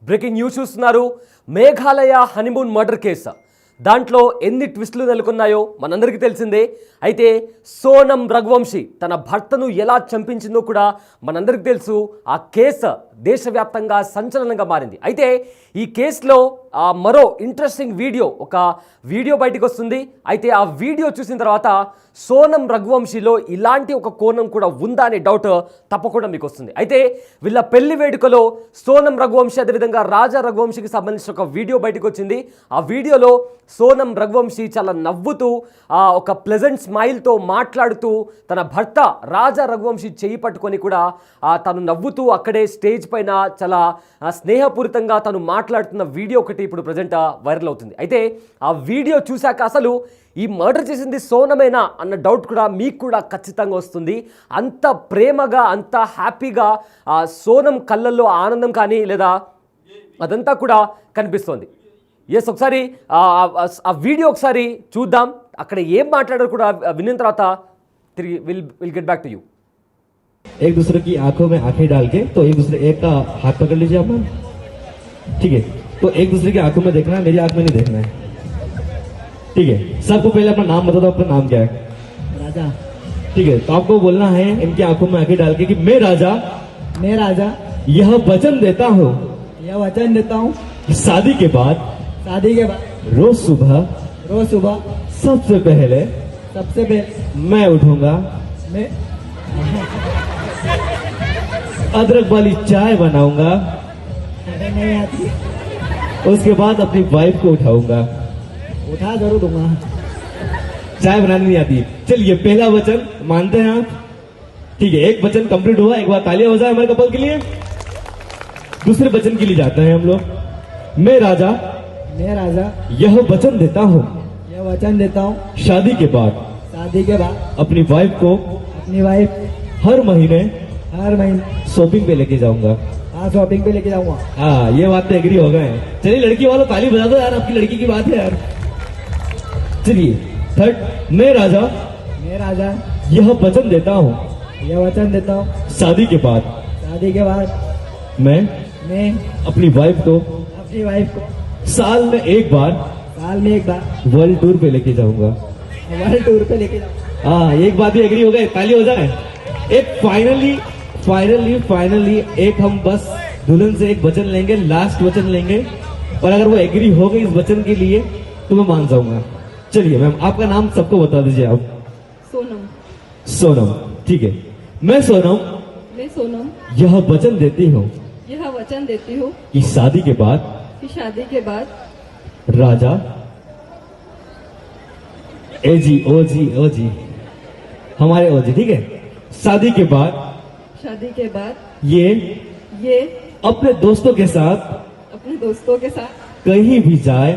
Breaking news చూస్తున్నారు. Meghalaya honeymoon murder case, దాంట్లో ఎన్ని ట్విస్టులు నెలకొన్నాయో మనందరికీ తెలిసిందే. అయితే సోనం రఘువంశీ తన భర్తను ఎలా చంపించిందో కూడా మనందరికీ తెలుసు. ఆ కేసు దేశవ్యాప్తంగా సంచలనంగా మారింది. అయితే ఈ కేసులో మరో ఇంట్రెస్టింగ్ ఒక వీడియో బయటకు వస్తుంది. అయితే ఆ వీడియో చూసిన తర్వాత సోనం రఘువంశీలో ఇలాంటి ఒక కోణం కూడా ఉందా అనే డౌట్ తప్పకుండా మీకు వస్తుంది. అయితే వీళ్ళ పెళ్లి వేడుకలో సోనం రఘువంశీ అదేవిధంగా రాజా రఘువంశీకి సంబంధించిన ఒక వీడియో బయటకు వచ్చింది. ఆ వీడియోలో సోనం రఘువంశీ చాలా నవ్వుతూ ఒక ప్లెజెంట్ స్మైల్తో మాట్లాడుతూ తన భర్త రాజా రఘువంశీ చేయి పట్టుకొని కూడా తను నవ్వుతూ అక్కడే స్టేజ్ పైన చాలా స్నేహపూరితంగా తను మాట్లాడుతున్న వీడియో ఒకటి ఇప్పుడు ప్రజెంట్ వైరల్ అవుతుంది. అయితే ఆ వీడియో చూశాక అసలు ఈ మర్డర్ చేసింది సోనమేనా అన్న డౌట్ కూడా మీకు కూడా ఖచ్చితంగా వస్తుంది. అంత ప్రేమగా అంత హ్యాపీగా సోనం కళ్ళల్లో ఆనందం కానీ లేదా అదంతా కూడా కనిపిస్తోంది. ఎస్, ఒకసారి ఆ వీడియో ఒకసారి చూద్దాం. అక్కడ ఏం మాట్లాడారు కూడా విన్న తర్వాత తిరిగి will get back to you. एक दूसरे की आंखों में आंखें डाल के तो एक दूसरे एक का हाथ पकड़ लीजिए आप, ठीक है। तो एक दूसरे की आंखों में देखना है, मेरी आंख में नहीं देखना है, ठीक है। सबको पहले अपना नाम बता दो, अपना नाम क्या है? राजा। ठीक है, तो आपको बोलना है इनकी आंखों में आंखें डाल के कि मैं राजा यह वचन देता हूँ कि शादी के बाद रोज सुबह सबसे पहले मैं उठूंगा, मैं अदरक वाली चाय बनाऊंगा, नहीं आती, उसके बाद अपनी वाइफ को उठाऊंगा। उठा जरूर दूंगा। चाय बनानी नहीं आती। चलिए, पहला वचन मानते हैं आप, ठीक है। एक वचन कंप्लीट हुआ, एक बार तालियां हो जाए हमारे कपल के लिए। दूसरे वचन के लिए जाते हैं हम लोग। मैं राजा यह वचन देता हूँ शादी के बाद अपनी वाइफ को हर महीने शॉपिंग पे लेके जाऊंगा। शॉपिंग पे लेके जाऊंगा। हाँ, ये बात तो एग्री हो गए। चलिए लड़की वालों ताली बजा दो यार, आपकी लड़की की बात है यार। चलिए थर्ड, मैं राजा यह वचन देता हूँ शादी के बाद मैं अपनी वाइफ को साल में एक बार वर्ल्ड टूर पे लेके जाऊंगा। हाँ, एक बात भी एग्री हो गए, ताली हो जाए। एक फाइनली एक हम बस दुल्हन से एक वचन लेंगे, लास्ट वचन लेंगे, और अगर वो एग्री हो गई इस वचन के लिए तो मैं मान जाऊंगा। चलिए मैम, आपका नाम सबको बता दीजिए आप। सोनम, ठीक है। मैं सोनम यह वचन देती हूँ कि शादी के बाद राजा ओ जी हमारे ओ जी, ठीक है। शादी के बाद ये अपने दोस्तों के साथ कहीं भी जाए।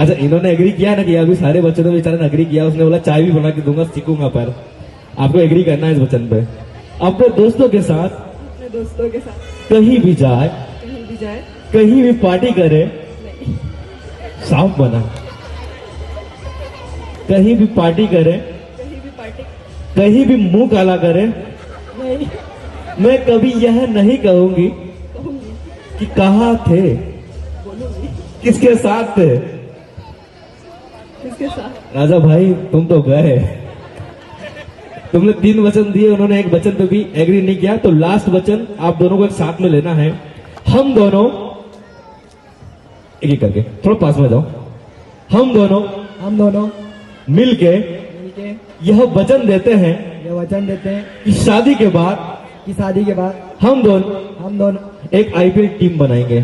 अच्छा, इन्होंने एग्री किया ना कि अभी सारे बच्चों ने बेचारे ने एग्री किया। उसने बोला चाय भी बना के दूंगा, सीखूंगा, पर आपको एग्री करना है इस वचन पे। अपने दोस्तों के साथ कहीं भी जाए, कहीं भी पार्टी करे, साफ बना, कहीं भी पार्टी करे, कहीं भी मुंह काला करे, मैं कभी यह नहीं कहूंगी कि कहाँ थे, किसके साथ थे। राजा भाई तुम तो गए, तुमने 3 वचन दिए, उन्होंने एक वचन पे भी एग्री नहीं किया। तो लास्ट वचन आप दोनों को एक साथ में लेना है। हम दोनों एक करके, थोड़ा पास में जाओ। हम दोनों मिलके यह वचन देते हैं कि शादी के बाद हम दोनों एक आईपीएल टीम बनाएंगे।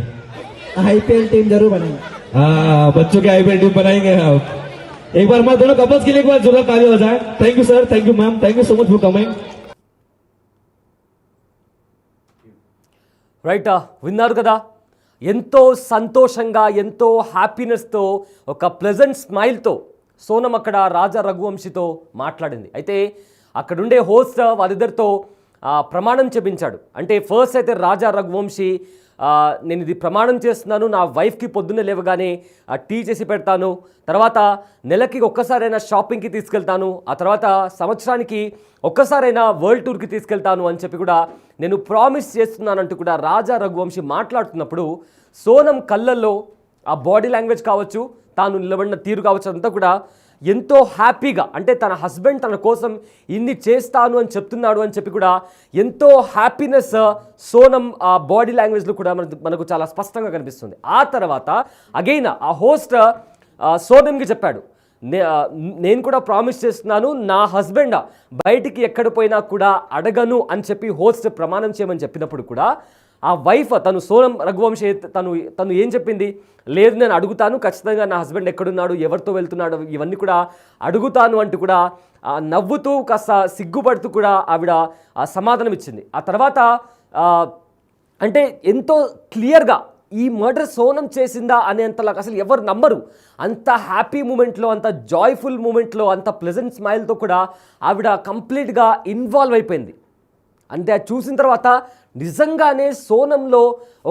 जरूर बनाएंगे। हाँ, बच्चों के आईपीएल टीम बनाएंगे आप। एक बार हमारे दोनों कपल्स के लिए एक बार जोरदार ताली हो जाए। Thank you sir, thank you ma'am, thank you so much for coming. Right, విన్నారు కదా, ఎంతో సంతోషంగా ఎంతో హ్యాపీనెస్తో ఒక ప్లెజెంట్ స్మైల్తో సోనం అక్కడ రాజా రఘువంశీతో మాట్లాడింది. అయితే అక్కడుండే హోస్ట్ వాళ్ళిద్దరితో ప్రమాణం చెప్పించాడు. అంటే ఫస్ట్ అయితే రాజా రఘువంశీ నేను ఇది ప్రమాణం చేస్తున్నాను, నా వైఫ్కి పొద్దున్నే లేవగానే టీ చేసి పెడతాను, తర్వాత నెలకి ఒక్కసారైనా షాపింగ్కి తీసుకెళ్తాను, ఆ తర్వాత సంవత్సరానికి ఒక్కసారైనా వరల్డ్ టూర్కి తీసుకెళ్తాను అని చెప్పి కూడా నేను ప్రామిస్ చేస్తున్నానంటూ కూడా రాజా రఘువంశీ మాట్లాడుతున్నప్పుడు సోనం కళ్ళల్లో ఆ బాడీ లాంగ్వేజ్ కావచ్చు, తాను నిలబడిన తీరు కావచ్చు, అంతా కూడా ఎంతో హ్యాపీగా, అంటే తన హస్బెండ్ తన కోసం ఇన్ని చేస్తాను అని చెప్తున్నాడు అని చెప్పి కూడా ఎంతో హ్యాపీనెస్ సోనం ఆ బాడీ లాంగ్వేజ్లో కూడా మనకు చాలా స్పష్టంగా కనిపిస్తుంది. ఆ తర్వాత అగైన్ ఆ హోస్ట్ సోనంకి చెప్పాడు, నేను కూడా ప్రామిస్ చేస్తున్నాను, నా హస్బెండ్ బయటికి ఎక్కడ పోయినా కూడా అడగను అని చెప్పి హోస్ట్ ప్రమాణం చేయమని చెప్పినప్పుడు కూడా ఆ వైఫ్ తను సోనం రఘువంశీ తను ఏం చెప్పింది, లేదు నేను అడుగుతాను, ఖచ్చితంగా నా హస్బెండ్ ఎక్కడున్నాడు, ఎవరితో వెళ్తున్నాడు, ఇవన్నీ కూడా అడుగుతాను అంటూ కూడా నవ్వుతూ కాస్త సిగ్గుపడుతూ కూడా ఆవిడ సమాధానం ఇచ్చింది. ఆ తర్వాత అంటే ఎంతో క్లియర్గా ఈ మర్డర్ సోనం చేసిందా అనేంతలా అసలు ఎవరు నమ్మరు, అంత హ్యాపీ మూమెంట్లో, అంత జాయ్ఫుల్ మూమెంట్లో, అంత ప్లెజెంట్ స్మైల్తో కూడా ఆవిడ కంప్లీట్గా ఇన్వాల్వ్ అయిపోయింది. అంటే అది చూసిన తర్వాత నిజంగానే సోనంలో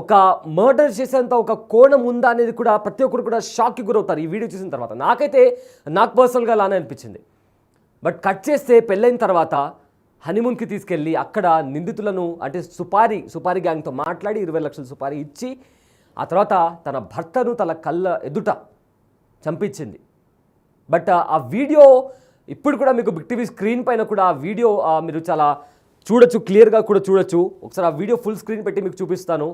ఒక మర్డర్ చేసేంత ఒక కోణం ఉందా అనేది కూడా ప్రతి ఒక్కరు కూడా షాక్కి గురవుతారు ఈ వీడియో చూసిన తర్వాత. నాకు పర్సనల్గా అలానే అనిపించింది. బట్ కట్ చేస్తే పెళ్ళైన తర్వాత హనీమూన్కి తీసుకెళ్ళి అక్కడ నిందితులను అంటే సుపారీ గ్యాంగ్తో మాట్లాడి 20 లక్షల సుపారీ ఇచ్చి ఆ తర్వాత తన భర్తను తన కళ్ళ ఎదుట చంపించింది. బట్ ఆ వీడియో ఇప్పుడు కూడా మీకు బిగ్ టీవీ స్క్రీన్ పైన కూడా ఆ వీడియో మీరు చాలా చూడొచ్చు, క్లియర్గా కూడా చూడొచ్చు. ఒకసారి ఆ వీడియో ఫుల్ స్క్రీన్ పెట్టి మీకు చూపిస్తాను.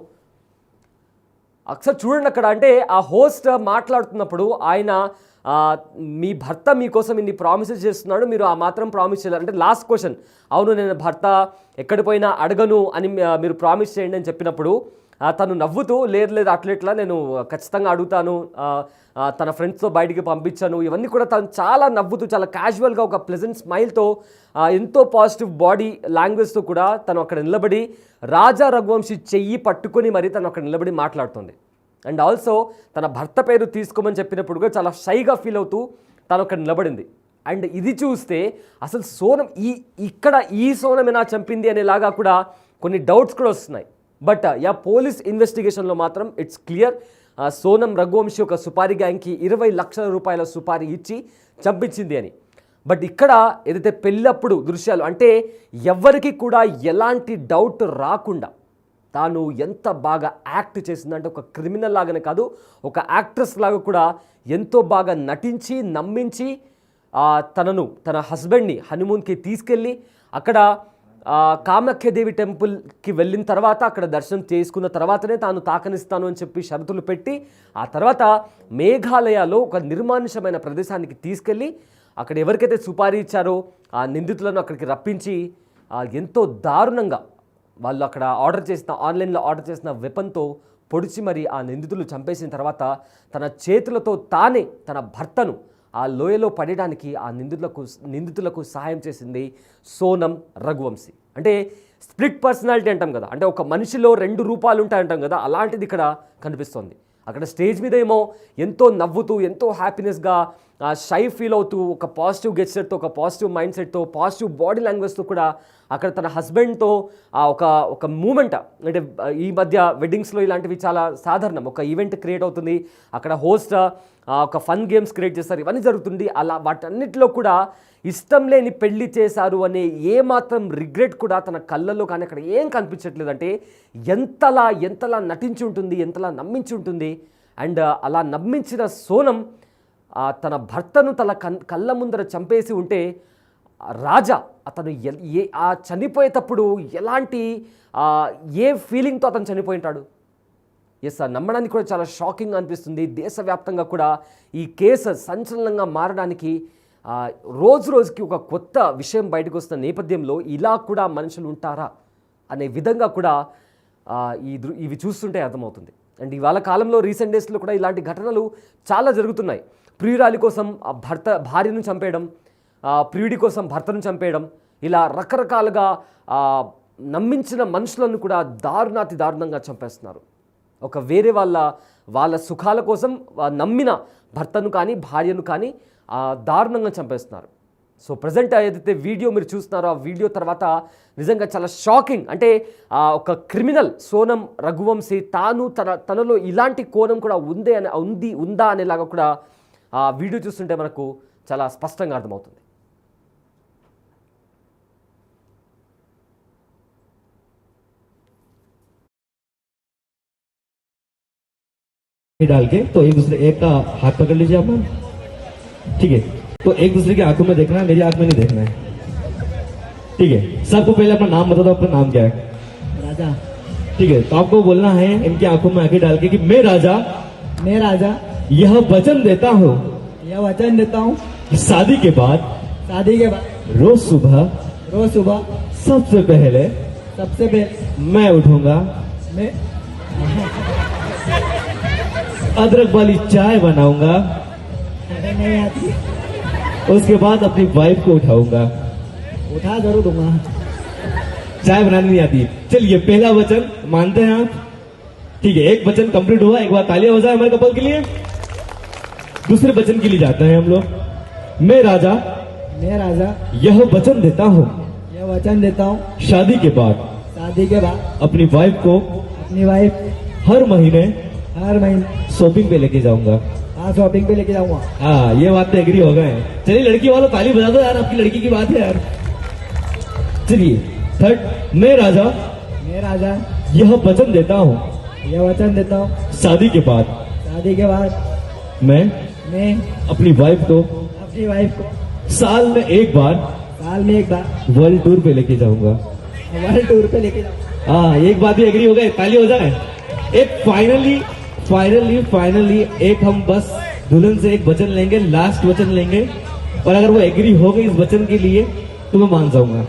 ఒకసారి చూడండి. అక్కడ అంటే ఆ హోస్ట్ మాట్లాడుతున్నప్పుడు ఆయన మీ భర్త మీకోసం ఇన్ని ప్రామిసెస్ చేస్తున్నాడు, మీరు ఆ మాత్రం ప్రామిస్ చేయాలి అంటే లాస్ట్ క్వశ్చన్, అవును నేను భర్త ఎక్కడ పోయినా అడగను అని మీరు ప్రామిస్ చేయండి అని చెప్పినప్పుడు తను నవ్వుతూ లేదు అట్లెట్లా నేను ఖచ్చితంగా అడుగుతాను, తన ఫ్రెండ్స్తో బయటికి పంపించాను, ఇవన్నీ కూడా తను చాలా నవ్వుతూ చాలా క్యాజువల్గా ఒక ప్లెజెంట్ స్మైల్తో ఎంతో పాజిటివ్ బాడీ లాంగ్వేజ్తో కూడా తను అక్కడ నిలబడి రాజా రఘువంశీ చెయ్యి పట్టుకొని మరి తను అక్కడ నిలబడి మాట్లాడుతుంది. అండ్ ఆల్సో తన భర్త పేరు తీసుకోమని చెప్పినప్పుడు కూడా చాలా షైగా ఫీల్ అవుతూ తను అక్కడ నిలబడింది. అండ్ ఇది చూస్తే అసలు సోనం ఇక్కడ ఈ సోనమేనా చంపింది అనేలాగా కూడా కొన్ని డౌట్స్ కూడా వస్తున్నాయి. బట్ పోలీస్ ఇన్వెస్టిగేషన్లో మాత్రం ఇట్స్ క్లియర్, సోనం రఘువంశీ ఒక సుపారీ గ్యాంగ్కి 20 లక్షల రూపాయల సుపారీ ఇచ్చి చంపించింది అని. బట్ ఇక్కడ ఏదైతే పెళ్ళప్పుడు దృశ్యాలు అంటే ఎవరికి కూడా ఎలాంటి డౌట్ రాకుండా తాను ఎంత బాగా యాక్ట్ చేసిందంటే ఒక క్రిమినల్ లాగానే కాదు, ఒక యాక్ట్రెస్ లాగా కూడా ఎంతో బాగా నటించి నమ్మించి తన హస్బెండ్ని హనీమూన్కి తీసుకెళ్ళి అక్కడ కామాఖ్యదేవి టెంపుల్కి వెళ్ళిన తర్వాత అక్కడ దర్శనం చేసుకున్న తర్వాతనే తాను తాకనిస్తాను అని చెప్పి షరతులు పెట్టి ఆ తర్వాత మేఘాలయలో ఒక నిర్మానుషమైన ప్రదేశానికి తీసుకెళ్ళి అక్కడ ఎవరికైతే సుపారీ ఇచ్చారో ఆ నిందితులను అక్కడికి రప్పించి ఎంతో దారుణంగా వాళ్ళు అక్కడ ఆన్లైన్లో ఆర్డర్ చేసిన వెపన్తో పొడిచి మరి ఆ నిందితులు చంపేసిన తర్వాత తన చేతులతో తానే తన భర్తను ఆ లోయలో పడడానికి ఆ నిందితులకు సహాయం చేసింది సోనం రఘువంశీ. అంటే స్ప్లిట్ పర్సనాలిటీ అంటాం కదా, అంటే ఒక మనిషిలో 2 రూపాలు ఉంటాయంటాం కదా, అలాంటిది ఇక్కడ కనిపిస్తోంది. అక్కడ స్టేజ్ మీద ఏమో ఎంతో నవ్వుతూ ఎంతో హ్యాపీనెస్గా షై ఫీల్ అవుతూ ఒక పాజిటివ్ గెస్చర్తో ఒక పాజిటివ్ మైండ్ సెట్తో పాజిటివ్ బాడీ లాంగ్వేజ్తో కూడా అక్కడ తన హస్బెండ్తో ఒక మూమెంట్, అంటే ఈ మధ్య వెడ్డింగ్స్లో ఇలాంటివి చాలా సాధారణం, ఒక ఈవెంట్ క్రియేట్ అవుతుంది, అక్కడ హోస్ట్ ఒక ఫన్ గేమ్స్ క్రియేట్ చేస్తారు, ఇవన్నీ జరుగుతుంది. అలా వాటన్నిటిలో కూడా ఇష్టం లేని పెళ్లి చేశారు అనే ఏమాత్రం రిగ్రెట్ కూడా తన కళ్ళల్లో కానీ అక్కడ ఏం కనిపించట్లేదు. అంటే ఎంతలా నటించి ఉంటుంది, ఎంతలా నమ్మించి ఉంటుంది. అండ్ అలా నమ్మించిన సోనం తన భర్తను తన కళ్ళ ముందర చంపేసి ఉంటే రాజా అతను చనిపోయేటప్పుడు ఎలాంటి ఏ ఫీలింగ్తో అతను చనిపోయి ఉంటాడు. నమ్మడానికి కూడా చాలా షాకింగ్ అనిపిస్తుంది. దేశవ్యాప్తంగా కూడా ఈ కేసు సంచలనంగా మారడానికి రోజుకి ఒక కొత్త విషయం బయటకు వస్తున్న నేపథ్యంలో ఇలా కూడా మనుషులు ఉంటారా అనే విధంగా కూడా ఇవి చూస్తుంటే అర్థమవుతుంది. అండ్ ఇవాళ కాలంలో రీసెంట్ డేస్లో కూడా ఇలాంటి ఘటనలు చాలా జరుగుతున్నాయి. ప్రియురాలి కోసం భార్యను చంపేయడం, ప్రియుడి కోసం భర్తను చంపేయడం, ఇలా రకరకాలుగా నమ్మించిన మనుషులను కూడా దారుణంగా చంపేస్తున్నారు. ఒక వేరే వాళ్ళ సుఖాల కోసం నమ్మిన భర్తను కానీ భార్యను కానీ దారుణంగా చంపేస్తున్నారు. సో ప్రజెంట్ ఏదైతే వీడియో మీరు చూస్తున్నారో ఆ వీడియో తర్వాత నిజంగా చాలా షాకింగ్. అంటే ఒక క్రిమినల్ సోనం రఘువంశీ తనలో ఇలాంటి కోణం కూడా ఉందా అనేలాగా కూడా ఆ వీడియో చూస్తుంటే మనకు చాలా స్పష్టంగా అర్థమవుతుంది. डाल के तो एक दूसरे एक का हाथ पकड़ लीजिए आप मैम, ठीक है. तो एक दूसरे की आंखों में देखना है, मेरी आंख में नहीं देखना है, ठीक है. सबको पहले अपना नाम बता दो, अपना नाम क्या है. राजा. ठीक है, तो आपको बोलना है इनकी आंखों में आंखें डाल के कि मैं राजा यह वचन देता हूँ कि शादी के बाद रोज सुबह सबसे पहले मैं उठूंगा, मैं अदरक वाली चाय बनाऊंगा, अरे नहीं आती. उसके बाद अपनी वाइफ को उठाऊंगा. उठा जरूर दूंगा. चाय बनानी नहीं आती. चलिए पहला वचन मानते हैं आप, ठीक है. एक वचन कंप्लीट हुआ, एक बार तालियां हो जाए हमारे कपल के लिए. दूसरे वचन के लिए जाते हैं हम लोग. मैं राजा यह वचन देता हूँ शादी के बाद अपनी वाइफ को अपनी वाइफ हर महीने हर महीने शॉपिंग पे लेके जाऊंगा. शॉपिंग पे लेके जाऊंगा. हाँ, ये बात तो एग्री हो गए. चलिए लड़की वालों ताली बजा दो यार, आपकी लड़की की बात है यार. चलिए थर्ड, मैं राजा यह वचन देता हूँ शादी के बाद मैं अपनी वाइफ को साल में एक बार वर्ल्ड टूर पे लेके जाऊंगा. वर्ल्ड टूर पे लेके जाऊंगा. हाँ, एक बात भी एग्री हो गए, ताली हो जाए. एक फाइनली एक हम बस दुल्हन से एक वचन लेंगे, लास्ट वचन लेंगे, और अगर वो एग्री हो गई इस वचन के लिए तो मैं मान जाऊंगा.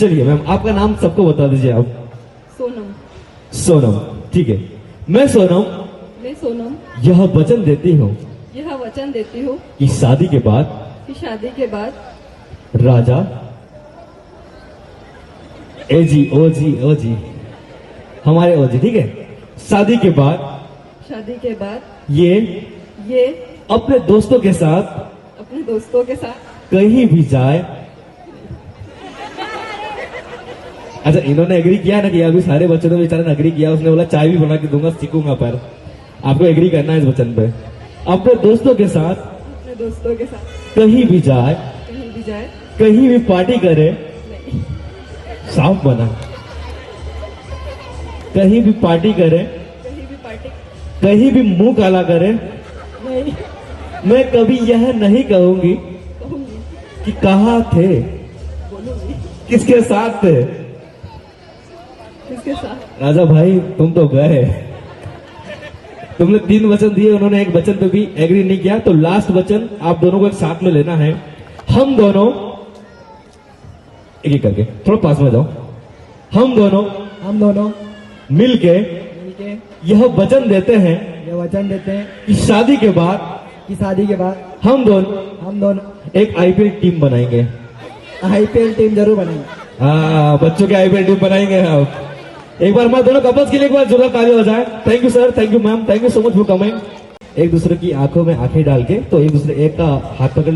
चलिए मैम, आपका नाम सबको बता दीजिए आप. सोनम, ठीक है. मैं सोनम यह वचन देती हूँ कि शादी के बाद राजा एजी ओजी हमारे ओजी, ठीक है. शादी के बाद ये अपने दोस्तों के साथ कहीं भी जाए. अच्छा, इन्होंने एग्री किया ना कि अभी सारे बच्चों ने बेचारे ने एग्री किया. उसने बोला चाय भी बना के दूंगा, सीखूंगा. पर आपको एग्री करना है इस वचन पे. अपने दोस्तों के साथ कहीं भी जाए, कहीं भी पार्टी करे, साफ बना, कहीं भी पार्टी करे, कहीं भी मुंह काला करे, मैं कभी यह नहीं कहूंगी कि कहाँ थे, किसके साथ थे. राजा भाई तुम तो गए. तुमने 3 वचन दिए, उन्होंने एक वचन पे भी एग्री नहीं किया. तो लास्ट वचन आप दोनों को एक साथ में लेना है. हम दोनों एक करके, थोड़ा पास में जाओ. हम दोनों मिलके यह वचन देते हैं कि शादी के बाद हम दोनों एक आईपीएल टीम बनाएंगे. आईपीएल टीम जरूर बनाएंगे. हाँ, बच्चों के आईपीएल टीम बनाएंगे आप. एक बार हमारे दोनों कपल्स के लिए एक बार जोरदार ताली हो जाए. Thank you sir, thank you ma'am, thank you so much for coming. एक दूसरे की आंखों में आंखें डाल के तो एक दूसरे एक का हाथ पकड़